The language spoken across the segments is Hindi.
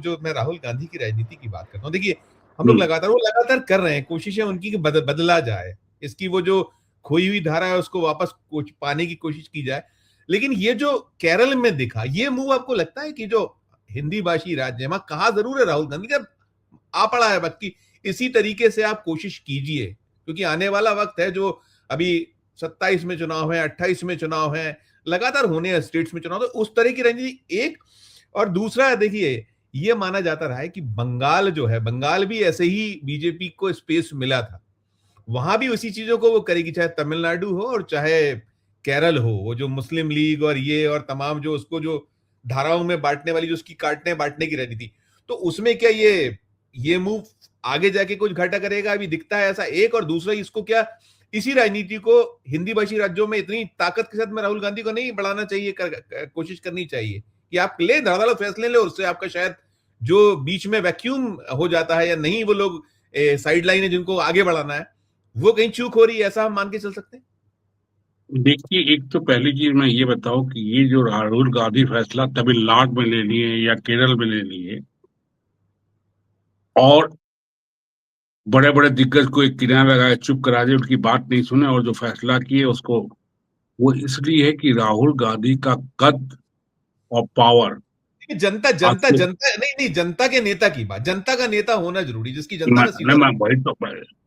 जो मैं राहुल गांधी की राजनीति की बात करता हूँ, देखिए हम लोग लगातार कर रहे हैं, कोशिशें उनकी कि बदला जाए, इसकी वो जो खोई हुई धारा है उसको वापस पाने की कोशिश की जाए। लेकिन ये जो केरल में दिखा, ये मूव आपको लगता है कि जो हिंदी भाषी राज्य है, वहां कहा जरूर है राहुल गांधी का, आ पड़ा है वक्त की इसी तरीके से आप कोशिश कीजिए, क्योंकि आने वाला वक्त है जो अभी 27 में चुनाव है, 28 में चुनाव है, लगातार होने हैं स्टेट्स में चुनाव, तो उस तरह की राजनीति एक। और दूसरा देखिए, ये माना जाता रहा है कि बंगाल जो है, बंगाल भी ऐसे ही बीजेपी को स्पेस मिला था, वहां भी उसी चीजों को वो करेगी, चाहे तमिलनाडु हो और चाहे केरल हो, वो जो मुस्लिम लीग और ये और तमाम जो उसको जो धाराओं में बांटने वाली जो उसकी काटने बांटने की राजनीति, तो उसमें क्या ये मूव आगे जाके कुछ घाटा करेगा, अभी दिखता है ऐसा एक। और दूसरा, इसको क्या इसी राजनीति को हिंदी भाषी राज्यों में इतनी ताकत के साथ में राहुल गांधी को नहीं बढ़ाना चाहिए, कोशिश करनी चाहिए कि आप ले धड़ाधड़ फैसले ले, उससे आपका शायद जो बीच में वैक्यूम हो जाता है या नहीं वो लोग साइड लाइन है जिनको आगे बढ़ाना है, वो कहीं चूक हो रही है, ऐसा हम मान के चल सकते हैं। देखिए, एक तो पहली चीज मैं ये बताऊं कि ये जो राहुल गांधी फैसला तमिलनाडु में ले लिए या केरल में ले लिए और बड़े बड़े दिग्गज को एक किनारा लगाए चुप करा दिए, उनकी बात नहीं सुने और जो फैसला किए उसको, वो इसलिए है कि राहुल गांधी का कद और पावर जनता आज जनता के, जनता नहीं नहीं, जनता के नेता की बात, जनता का नेता होना जरूरी, जिसकी जनता मैं, का सीधा मैं वही तो,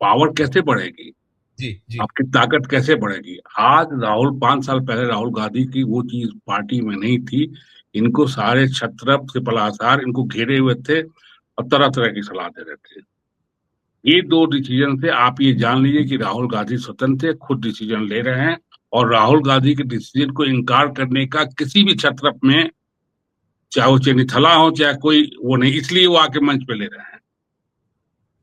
पावर कैसे बढ़ेगी, जी जी। आपकी ताकत कैसे बढ़ेगी। आज राहुल 5 साल पहले राहुल गांधी की वो चीज पार्टी में नहीं थी, इनको सारे छत्रप से पलासार इनको घेरे हुए थे और तरह तरह की सलाह दे रहे थे। ये दो डिसीजन से आप ये जान लीजिए कि राहुल गांधी स्वतंत्र खुद डिसीजन ले रहे हैं, और राहुल गांधी के डिसीजन को इनकार करने का किसी भी छत्रप में, चाहे वो चेनिथला हो चाहे कोई, वो नहीं, इसलिए वो आके मंच पे ले रहे हैं।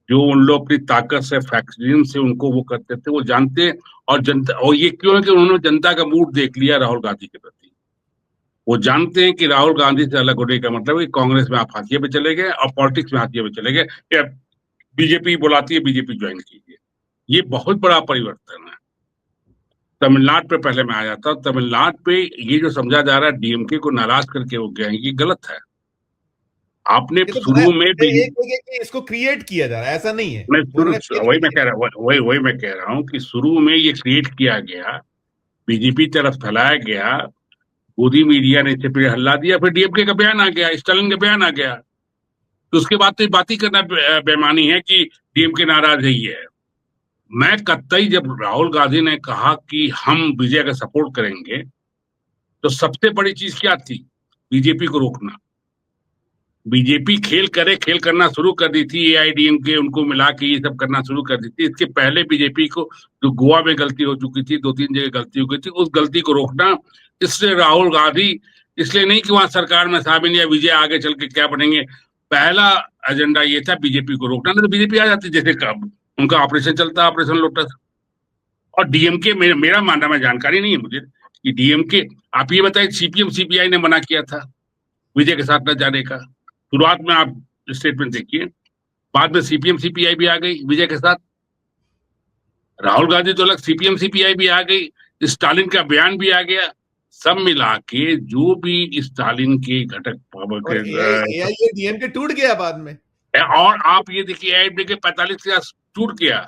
जो उन लोग अपनी ताकत से फैक्शन से उनको वो करते थे, वो जानते। और जनता, और ये क्यों है कि उन्होंने जनता का मूड देख लिया राहुल गांधी के प्रति। वो जानते हैं कि राहुल गांधी से अलग होने का मतलब है कि कांग्रेस में आप हाशिए पे चले गए और पॉलिटिक्स में हाशिए पे चले गए, या बीजेपी बुलाती है बीजेपी ज्वाइन कीजिए। ये बहुत बड़ा परिवर्तन है। तमिलनाडु पे पहले मैं आया था, तमिलनाडु पे ये जो समझा जा रहा है डीएमके को नाराज करके वो गए हैं, ये गलत है। आपने ये तो बनाया, शुरू में भी, एक इसको क्रिएट किया जा रहा है, ऐसा नहीं है, मैं शुरू, उन्होंने फेस वही मैं किया। कह रहा वही मैं कह रहा हूँ कि शुरू में ये क्रिएट किया गया, बीजेपी तरफ फैलाया गया, मोदी मीडिया ने इसे फिर हल्ला दिया, फिर डीएमके का बयान आ गया, स्टालिन का बयान आ गया, तो उसके बाद तो बात ही करना बेमानी है कि डीएमके नाराज है। ही है। मैं कतई, जब राहुल गांधी ने कहा कि हम विजय का सपोर्ट करेंगे, तो सबसे बड़ी चीज क्या थी? बीजेपी को रोकना। बीजेपी खेल करना शुरू कर दी थी, एआईडीएमके उनको मिला के ये सब करना शुरू कर दी थी। इसके पहले बीजेपी को जो गोवा में गलती हो चुकी थी, 2-3 जगह गलती हो गई थी, उस गलती को रोकना। इसलिए राहुल गांधी, इसलिए नहीं कि वहां सरकार में शामिल या विजय आगे चल के क्या बनेंगे, पहला एजेंडा ये था बीजेपी को रोकना। नहीं तो बीजेपी आ जाती, जैसे कब उनका ऑपरेशन चलता, ऑपरेशन लोटस। और डीएमके, मेरा मानना, में जानकारी नहीं है मुझे कि डीएमके, आप ये बताइए, सीपीएम सीपीआई ने मना किया था विजय के साथ न जाने का। शुरुआत में आप स्टेटमेंट देखिए, बाद में सीपीएम सीपीआई भी आ गई विजय के साथ, राहुल गांधी तो अलग, सीपीएम सीपीआई भी आ गई, स्टालिन का बयान भी आ गया। सब मिला के जो भी स्टालिन के घटक और एआईएडीएमके टूट गया बाद में। और आप ये देखिए, एआईडीएमके के 45 टूट गया,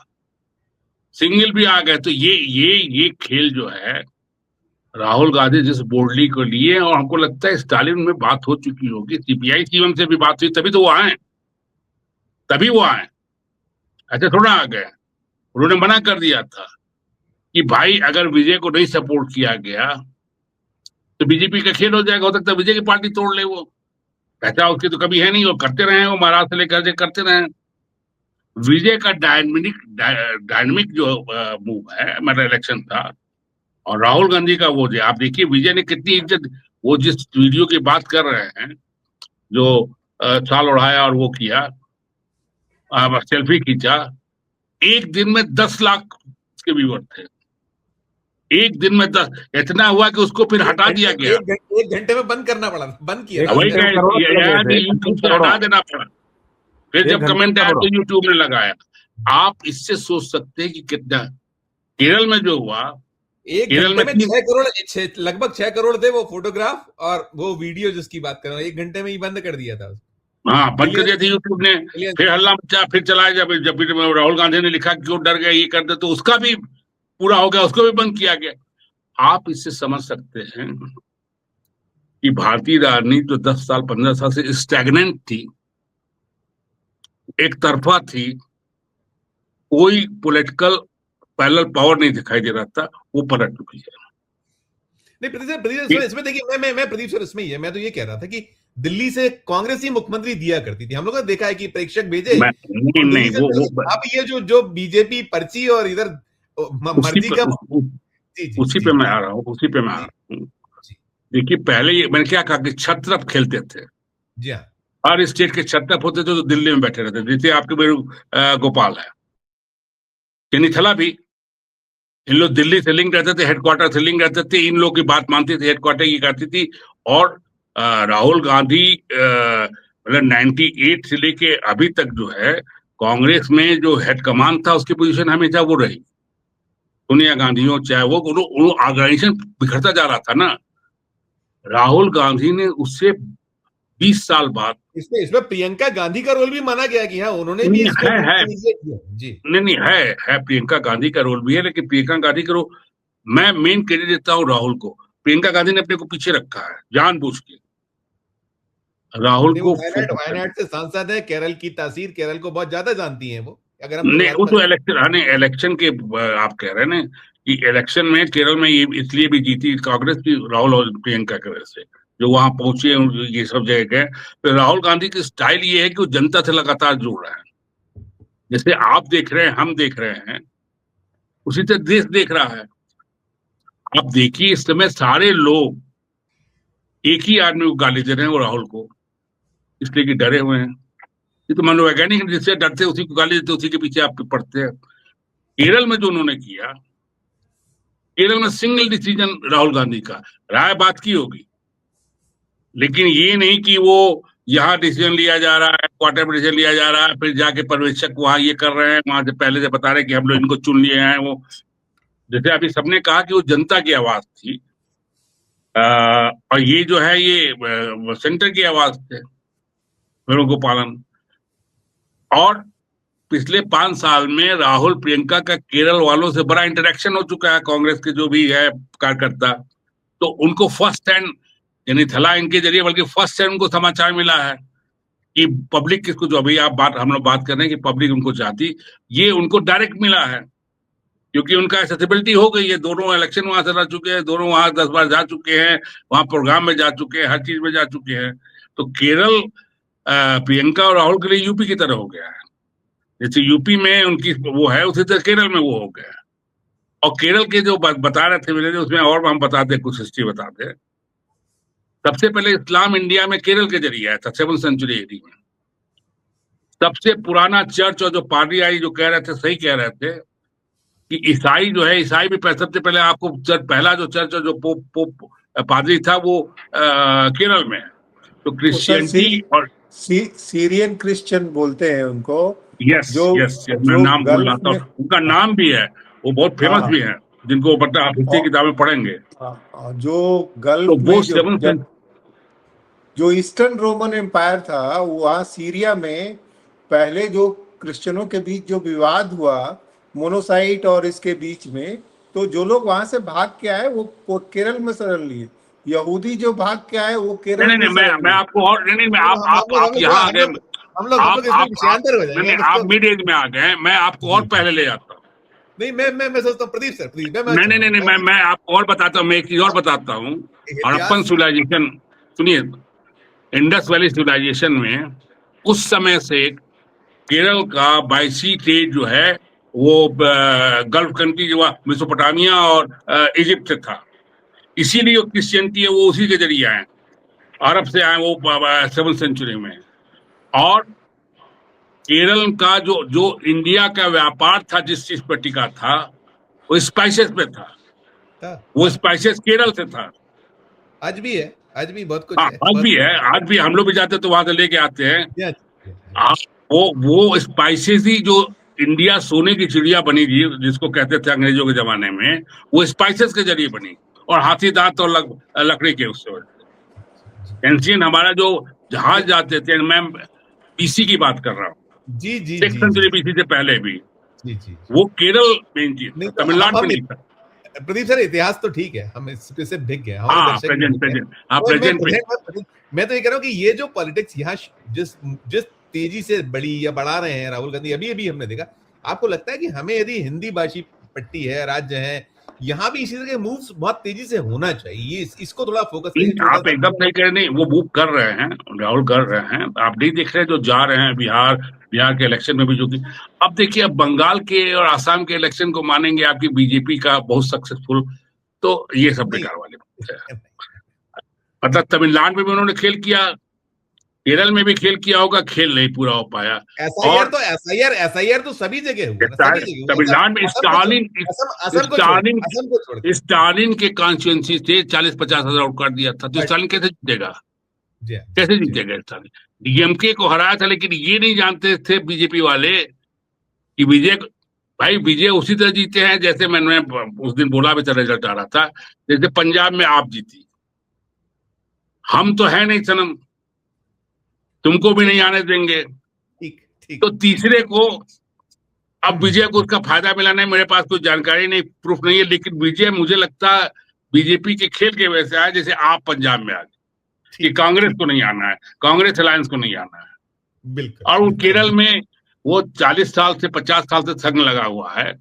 सिंगल भी आ गए। तो ये खेल जो है, राहुल गांधी जिस बोल्डली को लिए, और हमको लगता है स्टालिन में बात हो चुकी होगी, सीपीआई सीएम से भी बात हुई, तभी तो वो आए, तभी वो आए, ऐसे थोड़ा आ गए। उन्होंने मना कर दिया था कि भाई अगर विजय को नहीं सपोर्ट किया गया तो बीजेपी का खेल हो जाएगा, हो सकता है विजय की पार्टी तोड़ ले वो। ऐसा उसकी तो कभी है नहीं, वो करते रहे, वो महाराष्ट्र से लेकर करते रहे। विजय का डायनेमिक जो मूव है, मतलब इलेक्शन था, और राहुल गांधी का वो जो आप देखिए, विजय ने कितनी इज्जत, वो जिस वीडियो की बात कर रहे हैं, जो साल उड़ाया और वो किया, सेल्फी खींचा, एक दिन में 10 लाख के व्यूअर थे, एक दिन में 10, इतना हुआ कि उसको फिर हटा दिया गया। एक घंटे में बंद करना पड़ा, बंद किया वही थे, यूट्यूब से हटा देना पड़ा, फिर जब कमेंट आया तो यूट्यूब ने लगाया। आप इससे सोच सकते हैं कि कितना केरल में जो हुआ, एक घंटे में 6 करोड़, लगभग 6 करोड़ थे वो फोटोग्राफ और वो वीडियो जिसकी बात कर रहा हूँ, एक घंटे में ही बंद कर दिया था। हाँ, बंद कर मिलियन दिया था यूट्यूब ने। मिलियन। फिर हल्ला मचा, फिर चलाया, जब जब फिर राहुल गांधी ने लिखा कि क्यों डर गए, ये कर दे, तो उसका भी पूरा हो गया, उसको भी बंद किया गया। आप इससे समझ सकते हैं कि भारतीय राजनीति जो 10 साल 15 साल से स्टैग्नेंट थी, एक तरफा थी, कोई पॉलिटिकल पैरेलल पावर नहीं दिखाई दे रहा था, वो पलट चुकी है। नहीं प्रदीप सर, इसमें देखिए, मैं प्रदीप सर इसमें ही है, मैं तो ये कह रहा था कि दिल्ली से कांग्रेस ही मुख्यमंत्री दिया करती थी, हम लोग ने देखा है कि प्रेक्षक भेजे नहीं और नहीं, दिल्ली से। अब ये जो बीजेपी पर्ची और इधर उसी मर्जी पे का। उस, उस, जी जी उसी जी पे मैं आ रहा हूँ, उसी पे मैं आ जी रहा हूँ। जी देखिए, पहले ये मैंने क्या कहा कि छत्रप खेलते थे, जी हाँ। हर स्टेट के छत्रप होते थे, तो दिल्ली में बैठे रहते थे, जैसे आपके गोपाल है, चेनीथला भी, इन लोग दिल्ली से लिंक रहते थे, हेडक्वार्टर से लिंक रहते थे, इन लोग की बात मानती थी, हेडक्वार्टर की करती थी। और राहुल गांधी मतलब 98 से लेके अभी तक जो है, कांग्रेस में जो हेड कमान था, उसकी पोजीशन हमेशा वो रही। सोनिया गांधी हो चाहे वो ऑर्गेनाइजेशन बिखरता जा रहा था ना। राहुल गांधी ने उससे 20 साल बाद, इसमें प्रियंका गांधी का रोल भी माना गया कि हाँ, उन्होंने भी नहीं इसको है, इनिशिएट किया। जी नहीं नहीं, है प्रियंका गांधी का रोल भी है, लेकिन प्रियंका गांधी का रोल, मैं मेन क्रेडिट देता हूँ राहुल को। प्रियंका गांधी ने अपने को पीछे रखा है जानबूझ के, राहुल नहीं, वो को वायनाड फोकस करना। वायनाड से सांसद है, केरल की तासीर केरल को बहुत ज्यादा जानती हैं वो, अगर हम नहीं, वो शुरुआत में। तो इलेक्शन, हाँ नहीं, इलेक्शन के आप कह रहे हैं ना कि इलेक्शन में केरल में ये इसलिए भी जीती कांग्रेस की, राहुल और प्रियंका की वजह से, जो वहां पहुंचे, ये सब जगह गए। तो राहुल गांधी की स्टाइल ये है कि वो जनता से लगातार जुड़ रहा है, जैसे आप देख रहे हैं, हम देख रहे हैं, उसी तरह देश देख रहा है। आप देखिए, इस समय सारे लोग एक ही आदमी को गाली दे रहे हैं, वो राहुल को, इसलिए कि डरे हुए हैं। ये तो मनोवैज्ञानिक हैं, जिससे डरते उसी को गाली देते, उसी के पीछे आप पड़ते हैं। केरल में जो उन्होंने किया, केरल में सिंगल डिसीजन राहुल गांधी का, राय बात की होगी, लेकिन ये नहीं कि वो यहाँ डिसीजन लिया जा रहा है, क्वार्टर में डिसीजन लिया जा रहा है, फिर जाके पर्यवेक्षक वहां ये कर रहे हैं, वहां से पहले से बता रहे हैं कि हम लोग इनको चुन लिए हैं। वो जैसे अभी सबने कहा कि वो जनता की आवाज थी, और ये जो है, ये सेंटर की आवाज थे, वेणुगोपालन। और पिछले 5 साल में राहुल प्रियंका का केरल वालों से बड़ा इंटरेक्शन हो चुका है, कांग्रेस के जो भी है कार्यकर्ता, तो उनको फर्स्ट हैंड, यानी थला इनके जरिए, बल्कि फर्स्ट हैंड उनको समाचार मिला है कि पब्लिक किसको, जो अभी हम लोग बात कर रहे हैं कि पब्लिक उनको चाहती, ये उनको डायरेक्ट मिला है, क्योंकि उनका एक्सेसिबिलिटी हो गई है, दोनों इलेक्शन वहां से लड़ चुके हैं, दोनों वहां 10 बार जा चुके हैं, वहां प्रोग्राम में जा चुके हैं, हर चीज में जा चुके हैं। तो केरल प्रियंका और राहुल के लिए यूपी की तरह हो गया है, जैसे यूपी में उनकी वो है, उसी तरह केरल में वो हो गया है। और केरल के जो बता रहे थे मेरे, उसमें और हम बताते हैं, कुछ हिस्ट्री बताते हैं। सबसे पहले इस्लाम इंडिया में केरल के जरिए आया था, 7th सेंचुरी एडी में। सबसे पुराना चर्च, और जो पादरी आई जो कह रहे थे, सही कह रहे थे कि ईसाई जो है, ईसाई भी सबसे पहले आपको चर्च, पहला जो चर्च जो पोप पोप पादरी था, वो केरल में है। तो वो सर क्रिश्चियनिटी और सीरियन क्रिश्चियन बोलते हैं उनको। यस जो यस यस, मैं जो नाम भूल रहा गल्फ था, में। उनका हाँ नाम भी है, वो बहुत फेमस हाँ। भी है, जिनको पता, आप हिस्ट्री और किताबें पढ़ेंगे। जो तो गल्फ वो में सेवन सेंचुरी, जो ईस्टर्न रोमन एम्पायर था, वहाँ सीरिया में पहले जो क्रिश्चियनों के बीच जो विवाद हुआ, मोनोसाइट और इसके बीच में, तो जो लोग वहां से भाग के आए वो केरल में शरण लिए। यहूदी जो भाग के आए वो नहीं केरल नहीं में नहीं, शरण मैं लिए। आपको और नहीं नहीं, मैं हम आप लोग थोड़ा यहाँ आ गए, हम लोग इसमें आप विषयांतर हो नहीं जाएंगे नहीं, हम आप इसको। मिड एज में आ गए, मैं आपको जी और पहले ले जाता हूँ। नहीं, मैं सोचता हूँ प्रदीप सर, प्रदीप मैं नहीं नहीं अच्छा नहीं नहीं, मैं मैं आपको और बताता हूँ, मैं एक चीज और बताता हूँ। हड़प्पन इतिहास। सिविलाइजेशन, सुनिए, इंडस वैली सिविलाइजेशन में उस समय से केरल का बायसी स्टेट जो है, वो गल्फ कंट्री जो मेसोपोटामिया और इजिप्ट से था, इसीलिए जो क्रिश्चियनिटी है वो उसी के जरिए आए, अरब से आए वो 7th सेंचुरी में। और केरल का जो जो इंडिया का व्यापार था, जिस चीज पर टिका था, वो स्पाइसेस पे था, था। वो स्पाइसेस केरल से था। आज भी है, आज भी बहुत हाँ, कुछ है, आज बहुत भी कुछ है, आज भी हम लोग भी जाते हैं तो वहां से लेके आते हैं। है। आ, वो स्पाइसेस ही जो इंडिया सोने की चिड़िया बनी थी, जिसको कहते थे अंग्रेजों के जमाने में, वो स्पाइसेस के जरिए बनी, और हाथी दांत और लकड़ी के उससे। एंशियंट हमारा जो जहाज जाते थे, मैं बीसी की बात कर रहा हूँ, जी जी एक जी जी सेंचुरी बीसी से पहले भी, जी जी। वो केरल मेन चीज नहीं था, तो तमिलनाडु में नहीं था। प्रदीप सर, इतिहास तो ठीक है, हम इससे से भीग गए, हमारे हाँ, दर्शक भी प्रेजेंट भीग गए। प्रेजेंट, हाँ और प्रेजेंट पे। मैं तो ये कह रहा हूँ कि ये जो पॉलिटिक्स यहाँ जिस जिस तेजी से बढ़ी या बढ़ा रहे हैं राहुल गांधी, अभी अभी हमने देखा, आपको लगता है कि हमें यदि हिंदी भाषी पट्टी है, राज्य है, यहाँ भी इसी तरह के मूव्स बहुत तेजी से होना चाहिए, इसको थोड़ा फोकस करिए, छोटा आप सा। एकदम सही कह रहे, नहीं वो मूव कर रहे हैं, राहुल कर रहे हैं, आप नहीं देख रहे जो जा रहे हैं बिहार, बिहार के इलेक्शन में भी जो कि, अब देखिए अब बंगाल के और आसाम के इलेक्शन को मानेंगे आपकी बीजेपी का बहुत सक्सेसफुल, तो ये सब नहीं, बेकार वाले बात है। मतलब तमिलनाडु में भी उन्होंने खेल किया, केरल में भी खेल किया होगा, खेल नहीं पूरा हो पाया। एसआईआर और तो एसआईआर तो सभी जगह हुआ ना, सभी जगह हुआ। तमिलनाडु में असम को छोड़, स्टालिन, असम को छोड़, स्टालिन असम को छोड़ के। स्टालिन के कॉन्स्टिट्यूंसी से 40-50 हजार आउट कर दिया था, तो बट स्टालिन कैसे जीतेगा? जी कैसे जी जी जीतेगा स्टालिन? डीएमके को हराया था, लेकिन ये नहीं जानते थे बीजेपी वाले कि विजय, भाई विजय उसी तरह जीते हैं जैसे मैंने उस दिन बोला भी था, रिजल्ट आ रहा था, जैसे पंजाब में आप जीती, हम तो है नहीं सनम, तुमको भी नहीं आने देंगे। ठीक ठीक। तो तीसरे को, अब विजय को उसका फायदा मिला नहीं, मेरे पास कोई जानकारी नहीं, प्रूफ नहीं है, लेकिन विजय मुझे लगता है बीजेपी के खेल के वजह से आया, जैसे आप पंजाब में आ गए कि ठीक कांग्रेस ठीक। को नहीं आना है, कांग्रेस अलायंस को नहीं आना है। बिल्कुल और वो बिल्कुल केरल में वो 40 साल से 50 साल से संग लगा हुआ है,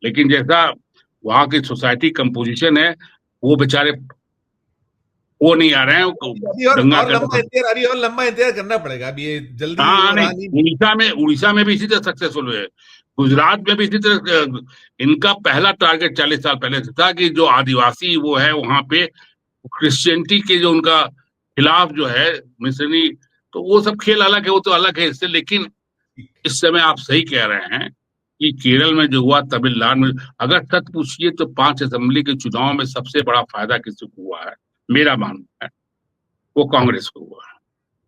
लेकिन जैसा वहां की सोसाइटी कंपोजिशन है, वो बेचारे वो नहीं आ रहे हैं, अभी दंगा और लंबा कर। इंतजार, अभी और लंबा इंतजार करना पड़ेगा, अभी ये जल्दी हाँ वो नहीं, रहा नहीं। उड़ीसा में भी इसी तरह सक्सेसफुल हुए, गुजरात में भी इसी तरह। इनका पहला टारगेट 40 साल पहले से था कि जो आदिवासी वो है वहां पे, क्रिश्चियनिटी के जो उनका खिलाफ जो है मिशनरी, तो वो सब खेल अलग है, वो तो अलग है इससे। लेकिन ठीक इस समय आप सही कह रहे हैं कि केरल में जो हुआ, तमिलनाडु में, अगर सच पूछिए तो 5 असेंबली के चुनाव में सबसे बड़ा फायदा किसी को हुआ है, मेरा मानना है वो कांग्रेस को हुआ है।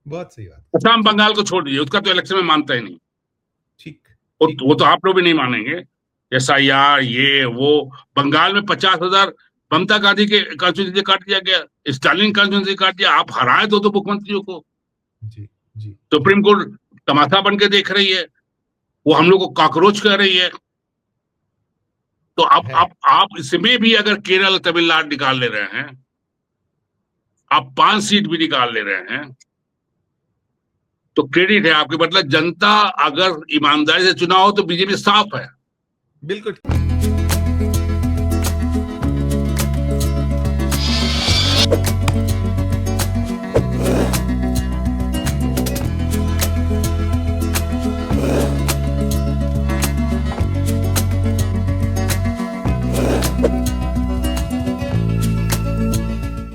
बहुत सही बात। असम ठीक बंगाल को छोड़ दीजिए, उसका तो इलेक्शन में मानता ही नहीं, ठीक ठीक। वो तो आप लोग भी नहीं मानेंगे। एसआईआर ये वो, बंगाल में 50,000 ममता गांधी के कॉन्स्टिट्यूंसी काट दिया गया, स्टालिन कॉन्स्टिट्यूंसी काट दिया, आप हराए दो मुख्यमंत्रियों को, जी जी जी। सुप्रीम कोर्ट तमाशा बन के देख रही है, वो हम लोग को कॉकरोच कह रही है। तो है आप इसमें भी अगर केरल तमिलनाडु निकाल ले रहे हैं, आप 5 सीट भी निकाल ले रहे हैं, तो क्रेडिट है आपके, मतलब जनता अगर ईमानदारी से चुनाव हो तो बीजेपी साफ है। बिल्कुल।